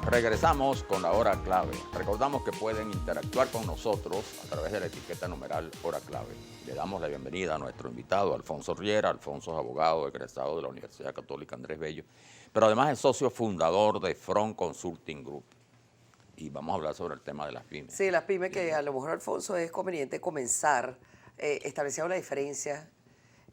Regresamos con la hora clave. Recordamos que pueden interactuar con nosotros a través de la etiqueta numeral hora clave. Le damos la bienvenida a nuestro invitado, Alfonso Riera. Alfonso es abogado egresado de la Universidad Católica Andrés Bello, pero además es socio fundador de Front Consulting Group. Y vamos a hablar sobre el tema de las pymes. Sí, las pymes, que a lo mejor, Alfonso, es conveniente comenzar estableciendo la diferencia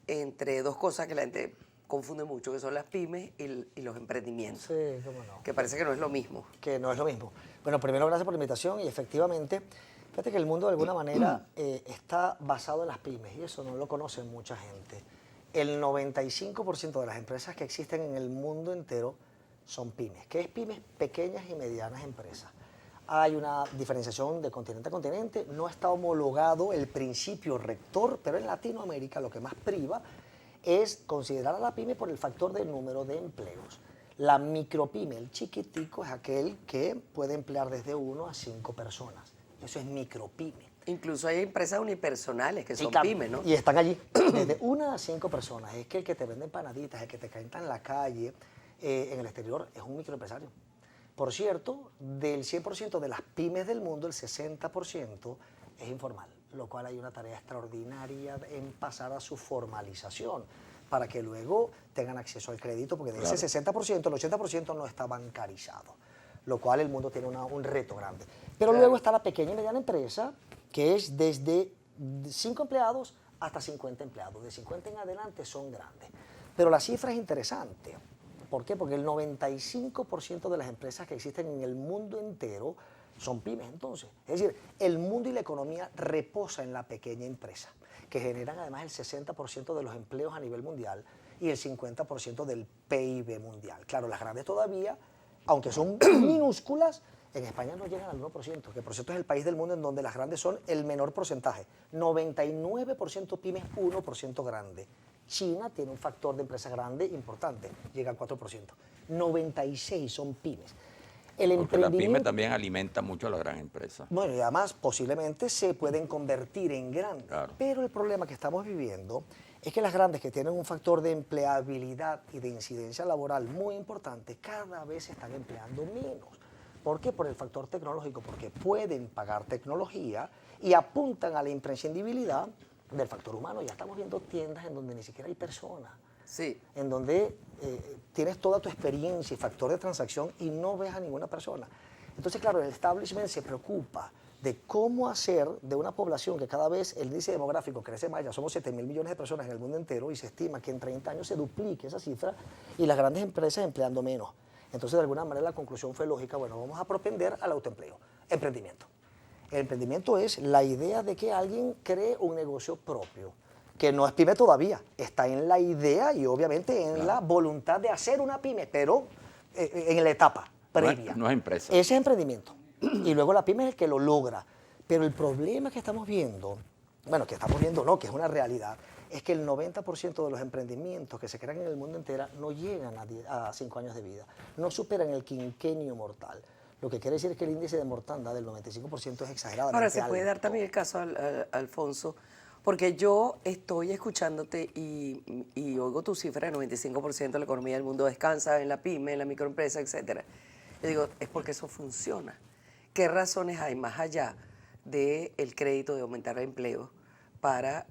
entre dos cosas que la gente confunde mucho, que son las pymes y los emprendimientos. Sí, cómo no. Que parece que no es lo mismo. Que no es lo mismo. Bueno, primero gracias por la invitación y efectivamente, fíjate que el mundo de alguna manera está basado en las pymes y eso no lo conoce mucha gente. El 95% de las empresas que existen en el mundo entero son pymes. ¿Qué es pymes? Pequeñas y medianas empresas. Hay una diferenciación de continente a continente, no está homologado el principio rector, pero en Latinoamérica lo que más priva es considerar a la pyme por el factor del número de empleos. La micropyme, el chiquitico, es aquel que puede emplear desde 1 a 5 personas. Eso es micropyme. Incluso hay empresas unipersonales que son pymes, ¿no? Y están allí, desde 1 a 5 personas. Es que el que te vende empanaditas, el que te calienta en la calle, en el exterior, es un microempresario. Por cierto, del 100% de las pymes del mundo, el 60% es informal, lo cual hay una tarea extraordinaria en pasar a su formalización para que luego tengan acceso al crédito, porque de ese 60%, el 80% no está bancarizado, lo cual el mundo tiene un reto grande. Pero luego está la pequeña y mediana empresa, que es desde 5 empleados hasta 50 empleados. De 50 en adelante son grandes. Pero la cifra es interesante. ¿Por qué? Porque el 95% de las empresas que existen en el mundo entero son pymes, entonces. Es decir, el mundo y la economía reposa en la pequeña empresa, que generan además el 60% de los empleos a nivel mundial y el 50% del PIB mundial. Claro, las grandes todavía, aunque son minúsculas, en España no llegan al 1%, que por cierto es el país del mundo en donde las grandes son el menor porcentaje. 99% pymes, 1% grande. China tiene un factor de empresa grande importante, llega al 4%. 96 son pymes. Porque la pyme también alimenta mucho a las grandes empresas. Bueno, y además posiblemente se pueden convertir en grandes. Claro. Pero el problema que estamos viviendo es que las grandes, que tienen un factor de empleabilidad y de incidencia laboral muy importante, cada vez se están empleando menos. ¿Por qué? Por el factor tecnológico, porque pueden pagar tecnología y apuntan a la imprescindibilidad del factor humano. Ya estamos viendo tiendas en donde ni siquiera hay personas. Sí. En donde tienes toda tu experiencia y factor de transacción y no ves a ninguna persona. Entonces, claro, el establishment se preocupa de cómo hacer de una población que cada vez el índice demográfico crece más, ya somos 7.000 millones de personas en el mundo entero y se estima que en 30 años se duplique esa cifra y las grandes empresas empleando menos. Entonces, de alguna manera, la conclusión fue lógica, bueno, vamos a propender al autoempleo, emprendimiento. El emprendimiento es la idea de que alguien cree un negocio propio, que no es pyme todavía, está en la idea y obviamente en la voluntad de hacer una pyme, pero en la etapa previa. No es empresa. Ese es emprendimiento. Y luego la pyme es el que lo logra. Pero el problema que estamos viendo, bueno, que estamos viendo no, que es una realidad, es que el 90% de los emprendimientos que se crean en el mundo entero no llegan a 5 años de vida, no superan el quinquenio mortal. Lo que quiere decir es que el índice de mortandad del 95% es exageradamente Ahora, se puede alto. dar también el caso, Alfonso, porque yo estoy escuchándote y oigo tu cifra de 95% de la economía del mundo descansa en la pyme, en la microempresa, etc. Yo digo, es porque eso funciona. ¿Qué razones hay más allá del crédito, de aumentar el empleo, para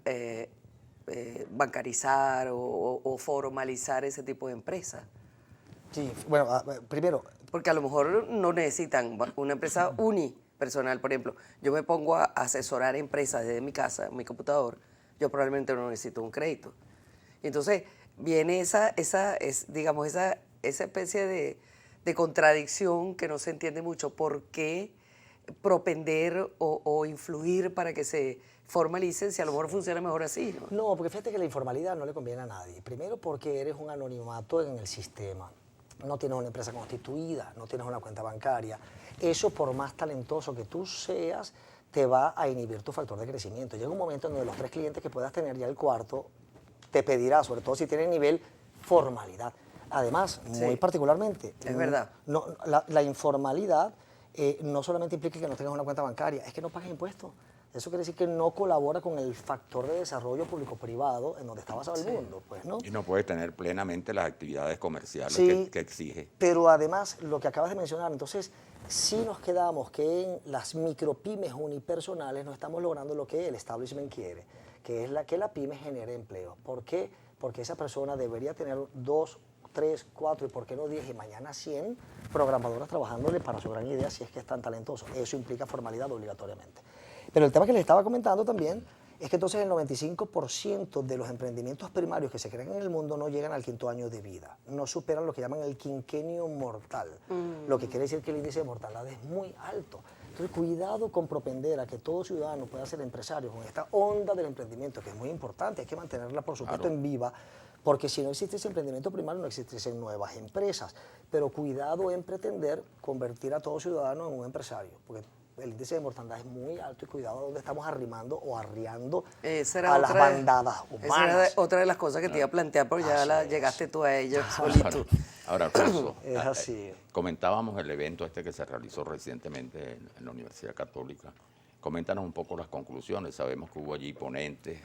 bancarizar o formalizar ese tipo de empresas? Sí, bueno, primero, Porque a lo mejor no necesitan una empresa unipersonal. Por ejemplo, yo me pongo a asesorar empresas desde mi casa, mi computador, yo probablemente no necesito un crédito. Y entonces viene esa especie de contradicción que no se entiende mucho. ¿Por qué propender o influir para que se formalicen si a lo mejor funciona mejor así? no, porque fíjate que la informalidad no le conviene a nadie. Primero porque eres un anonimato en el sistema. No tienes una empresa constituida, no tienes una cuenta bancaria. Eso, por más talentoso que tú seas, te va a inhibir tu factor de crecimiento. Llega un momento en donde los 3 clientes que puedas tener, ya el cuarto te pedirá, sobre todo si tiene nivel formalidad. Además, muy particularmente, Es verdad. No, la informalidad no solamente implica que no tengas una cuenta bancaria, es que no pagas impuestos. Es Eso quiere decir que no colabora con el factor de desarrollo público-privado en donde está basado el mundo, pues, ¿no? Y no puede tener plenamente las actividades comerciales Sí, que exige. pero además, lo que acabas de mencionar, entonces, si nos quedamos que en las micropymes unipersonales no estamos logrando lo que el establishment quiere, que es que la pyme genere empleo. ¿Por qué? Porque esa persona debería tener 2, 3, 4 y por qué no 10 y mañana 100 programadoras trabajándole para su gran idea si es que es tan talentoso. Eso implica formalidad obligatoriamente. Pero el tema que les estaba comentando también es que entonces el 95% de los emprendimientos primarios que se crean en el mundo no llegan al 5º año de vida, no superan lo que llaman el quinquenio mortal, lo que quiere decir que el índice de mortalidad es muy alto. Entonces, cuidado con propender a que todo ciudadano pueda ser empresario con esta onda del emprendimiento, que es muy importante, hay que mantenerla, por supuesto, en viva, porque si no existe ese emprendimiento primario, no existen nuevas empresas. Pero cuidado en pretender convertir a todo ciudadano en un empresario, porque el índice de mortandad es muy alto y cuidado a dónde estamos arrimando o arriando a las bandadas humanas. Esa era otra de las cosas que te iba a plantear, porque ya llegaste tú a ello solito. Ahora, Alfonso, es así. Comentábamos el evento que se realizó recientemente en la Universidad Católica. Coméntanos un poco las conclusiones. Sabemos que hubo allí ponentes,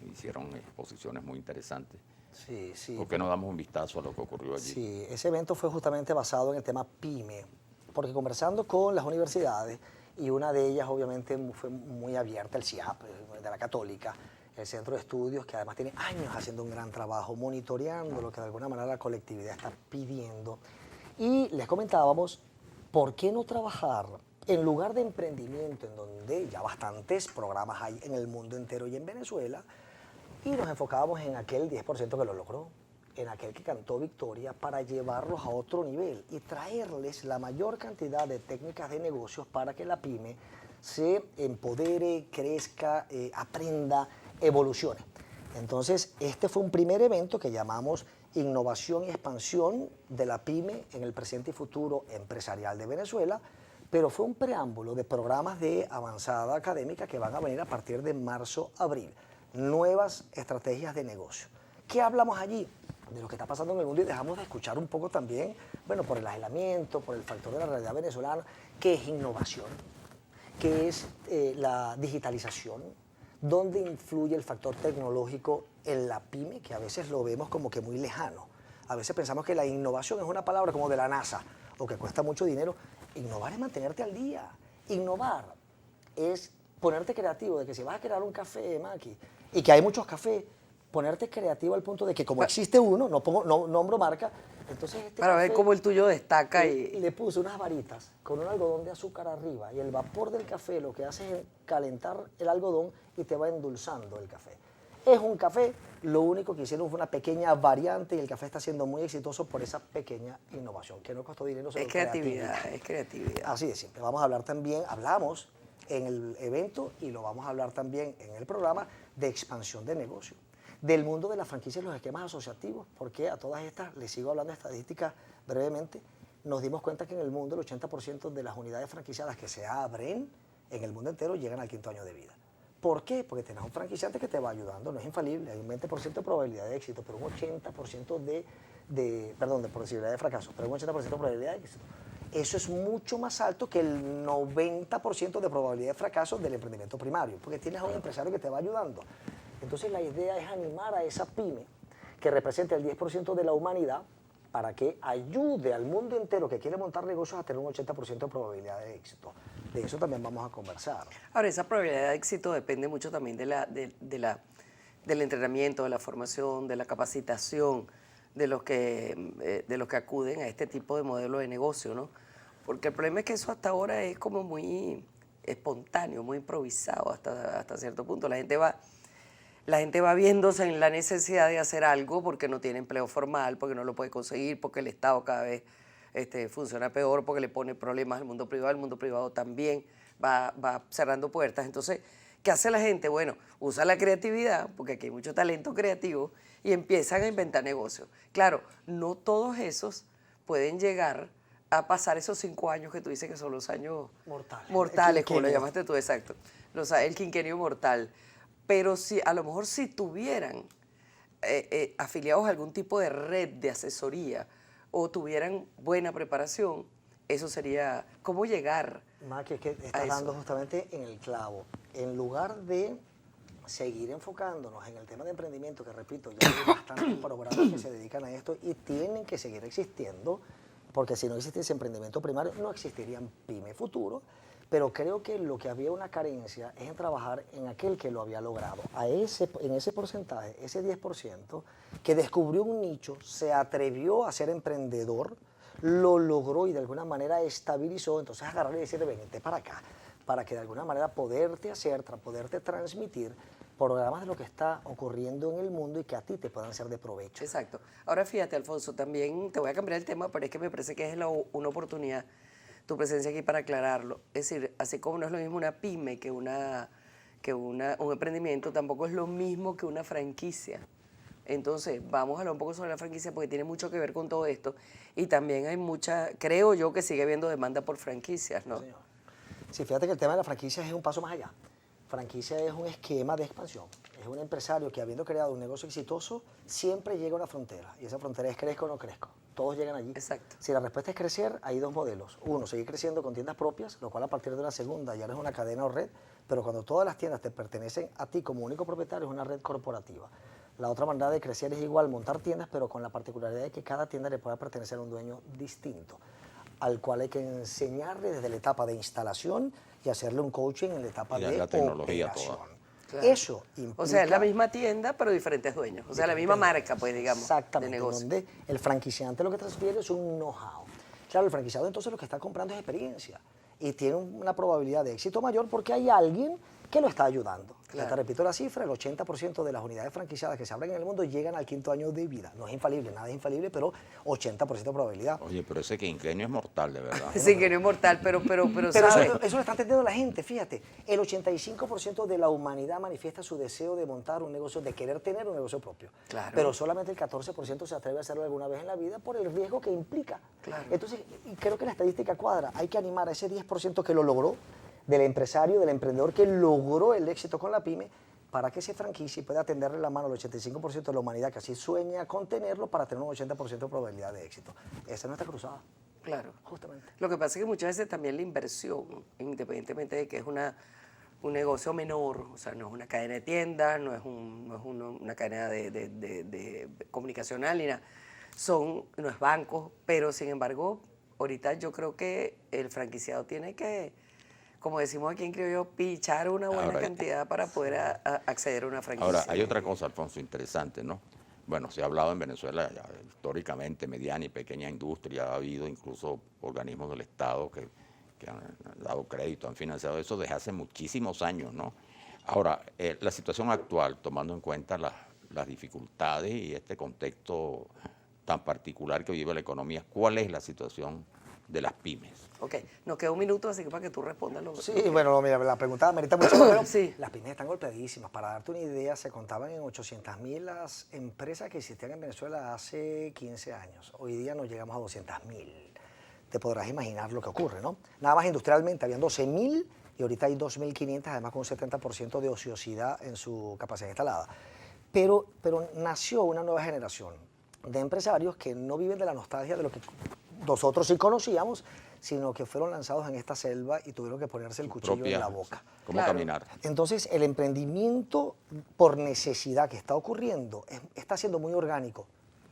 hicieron exposiciones muy interesantes. Sí, sí. ¿Por qué no damos un vistazo a lo que ocurrió allí? Sí, ese evento fue justamente basado en el tema PYME, porque conversando con las universidades, y una de ellas obviamente fue muy abierta, el CIAP, de la Católica, el Centro de Estudios, que además tiene años haciendo un gran trabajo, monitoreando lo que de alguna manera la colectividad está pidiendo. Y les comentábamos, ¿por qué no trabajar en lugar de emprendimiento, en donde ya bastantes programas hay en el mundo entero y en Venezuela, y nos enfocábamos en aquel 10% que lo logró, en aquel que cantó victoria, para llevarlos a otro nivel y traerles la mayor cantidad de técnicas de negocios para que la pyme se empodere, crezca, aprenda, evolucione. Entonces, este fue un primer evento que llamamos Innovación y Expansión de la pyme en el presente y futuro empresarial de Venezuela, pero fue un preámbulo de programas de avanzada académica que van a venir a partir de marzo-abril. Nuevas estrategias de negocio. ¿Qué hablamos allí? De lo que está pasando en el mundo y dejamos de escuchar un poco también, bueno, por el aislamiento, por el factor de la realidad venezolana, qué es innovación, qué es la digitalización, dónde influye el factor tecnológico en la pyme, que a veces lo vemos como que muy lejano. A veces pensamos que la innovación es una palabra como de la NASA o que cuesta mucho dinero. Innovar es mantenerte al día. Innovar es ponerte creativo, de que si vas a crear un café, Maki, y que hay muchos cafés, ponerte creativo al punto de que como existe uno, no nombro marca, entonces este para café, ver cómo el tuyo destaca le puse unas varitas con un algodón de azúcar arriba y el vapor del café lo que hace es calentar el algodón y te va endulzando el café. Es un café, lo único que hicieron fue una pequeña variante y el café está siendo muy exitoso por esa pequeña innovación, que no costó dinero, sino creatividad. Es creatividad. Así de simple. Vamos a hablar también, hablamos en el evento y lo vamos a hablar también en el programa de expansión de negocio, del mundo de la franquicia y los esquemas asociativos, porque a todas estas, les sigo hablando de estadísticas brevemente, nos dimos cuenta que en el mundo el 80% de las unidades franquiciadas que se abren en el mundo entero llegan al 5º año de vida. ¿Por qué? Porque tienes un franquiciante que te va ayudando, no es infalible, hay un 20% de probabilidad de éxito, pero un 80% de posibilidad de fracaso, pero un 80% de probabilidad de éxito. Eso es mucho más alto que el 90% de probabilidad de fracaso del emprendimiento primario, porque tienes a un empresario que te va ayudando. Entonces la idea es animar a esa pyme que representa el 10% de la humanidad para que ayude al mundo entero que quiere montar negocios a tener un 80% de probabilidad de éxito. De eso también vamos a conversar. Ahora, esa probabilidad de éxito depende mucho también del entrenamiento, de la formación, de la capacitación de los que acuden a este tipo de modelo de negocio, ¿no? Porque el problema es que eso hasta ahora es como muy espontáneo, muy improvisado hasta cierto punto. La gente va viéndose en la necesidad de hacer algo porque no tiene empleo formal, porque no lo puede conseguir, porque el Estado cada vez funciona peor, porque le pone problemas al mundo privado. El mundo privado también va cerrando puertas. Entonces, ¿qué hace la gente? Bueno, usa la creatividad, porque aquí hay mucho talento creativo, y empiezan a inventar negocios. Claro, no todos esos pueden llegar a pasar esos 5 años que tú dices que son los años mortales, como lo llamaste tú, exacto. El quinquenio mortal. Pero a lo mejor si tuvieran afiliados a algún tipo de red de asesoría o tuvieran buena preparación, eso sería cómo llegar Maki, es que estás dando justamente en el clavo. En lugar de seguir enfocándonos en el tema de emprendimiento, que repito, ya hay bastantes programas que se dedican a esto y tienen que seguir existiendo, porque si no existiese emprendimiento primario, no existirían pyme futuro, pero creo que lo que había una carencia es en trabajar en aquel que lo había logrado. En ese porcentaje, ese 10%, que descubrió un nicho, se atrevió a ser emprendedor, lo logró y de alguna manera estabilizó, entonces agarrar y decirle, vente para acá, para que de alguna manera poderte transmitir programas de lo que está ocurriendo en el mundo y que a ti te puedan ser de provecho. Exacto. Ahora fíjate, Alfonso, también te voy a cambiar el tema, pero es que me parece que es una oportunidad tu presencia aquí para aclararlo. Es decir, así como no es lo mismo una pyme que un emprendimiento, tampoco es lo mismo que una franquicia. Entonces, vamos a hablar un poco sobre la franquicia porque tiene mucho que ver con todo esto. Y también hay creo yo que sigue habiendo demanda por franquicias, ¿no? Sí, sí, fíjate que el tema de la franquicia es un paso más allá. Franquicia es un esquema de expansión. Es un empresario que, habiendo creado un negocio exitoso, siempre llega a una frontera. Y esa frontera es crezco o no crezco. Todos llegan allí. Exacto. Si la respuesta es crecer, hay dos modelos. Uno, seguir creciendo con tiendas propias, lo cual a partir de la segunda ya no es una cadena o red, pero cuando todas las tiendas te pertenecen a ti como único propietario, es una red corporativa. La otra manera de crecer es igual montar tiendas, pero con la particularidad de que cada tienda le pueda pertenecer a un dueño distinto, al cual hay que enseñarle desde la etapa de instalación y hacerle un coaching en la etapa de la tecnología operación. toda. Claro. Eso implica... O sea, es la misma tienda, pero diferentes dueños. O sea, la misma marca, pues, digamos, exactamente, de negocio. donde el franquiciante lo que transfiere es un know-how. Claro, el franquiciado entonces lo que está comprando es experiencia y tiene una probabilidad de éxito mayor porque hay alguien que lo está ayudando. Claro. Te repito la cifra, el 80% de las unidades franquiciadas que se abren en el mundo llegan al 5º año de vida. No es infalible, nada es infalible, pero 80% de probabilidad. Oye, pero ese quinquenio es mortal, de verdad. Sí, que no es mortal, pero Pero ¿sabes? eso lo está entendiendo la gente, fíjate. El 85% de la humanidad manifiesta su deseo de montar un negocio, de querer tener un negocio propio. Claro. Pero solamente el 14% se atreve a hacerlo alguna vez en la vida por el riesgo que implica. Claro. Entonces, y creo que la estadística cuadra. Hay que animar a ese 10% que lo logró, del empresario, del emprendedor que logró el éxito con la pyme, para que se franquicie y pueda tenderle la mano al 85% de la humanidad que así sueña con tenerlo para tener un 80% de probabilidad de éxito. Esa es nuestra cruzada. Claro. Justamente. Lo que pasa es que muchas veces también la inversión, independientemente de que es un negocio menor, o sea, no es una cadena de tiendas, no es una cadena de comunicacional, ni nada, no es banco, pero sin embargo, ahorita yo creo que el franquiciado tiene que, como decimos aquí en criollo, pichar una buena cantidad para poder acceder a una franquicia. Ahora, hay otra cosa, Alfonso, interesante, ¿no? Bueno, se ha hablado en Venezuela ya, históricamente, mediana y pequeña industria, ha habido incluso organismos del Estado que han dado crédito, han financiado eso desde hace muchísimos años, ¿no? Ahora, la situación actual, tomando en cuenta las dificultades y este contexto tan particular que vive la economía, ¿cuál es la situación de las pymes? Ok, nos queda un minuto, así que para que tú respondas lo Sí, que- bueno, mira, la pregunta merita mucho, pero Sí. las pymes están golpeadísimas. Para darte una idea, se contaban en 800.000 las empresas que existían en Venezuela hace 15 años. Hoy día nos llegamos a 200.000. Te podrás imaginar lo que ocurre, ¿no? Nada más industrialmente habían 12.000 y ahorita hay 2.500, además con un 70% de ociosidad en su capacidad instalada. Pero nació una nueva generación de empresarios que no viven de la nostalgia de lo que nosotros sí conocíamos, sino que fueron lanzados en esta selva y tuvieron que ponerse el cuchillo en la boca. ¿Cómo Claro. caminar? Entonces, el emprendimiento por necesidad que está ocurriendo está siendo muy orgánico.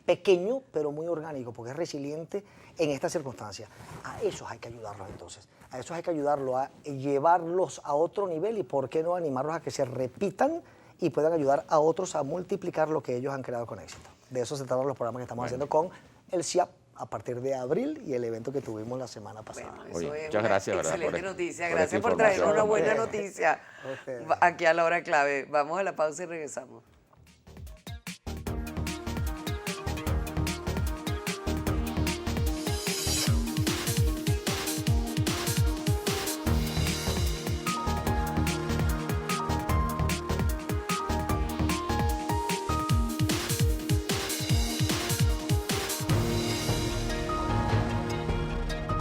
Pequeño, pero muy orgánico, porque es resiliente en estas circunstancias. A esos hay que ayudarlos entonces. A esos hay que ayudarlos a llevarlos a otro nivel y, ¿por qué no animarlos a que se repitan y puedan ayudar a otros a multiplicar lo que ellos han creado con éxito? De eso se tratan los programas que estamos haciendo con el CIAP a partir de abril y el evento que tuvimos la semana pasada. Bueno, eso Oye, es muchas una gracias, ¿verdad? excelente por- noticia. por Gracias esta por traer información. una buena noticia Ustedes. aquí a la hora clave. Vamos a la pausa y regresamos.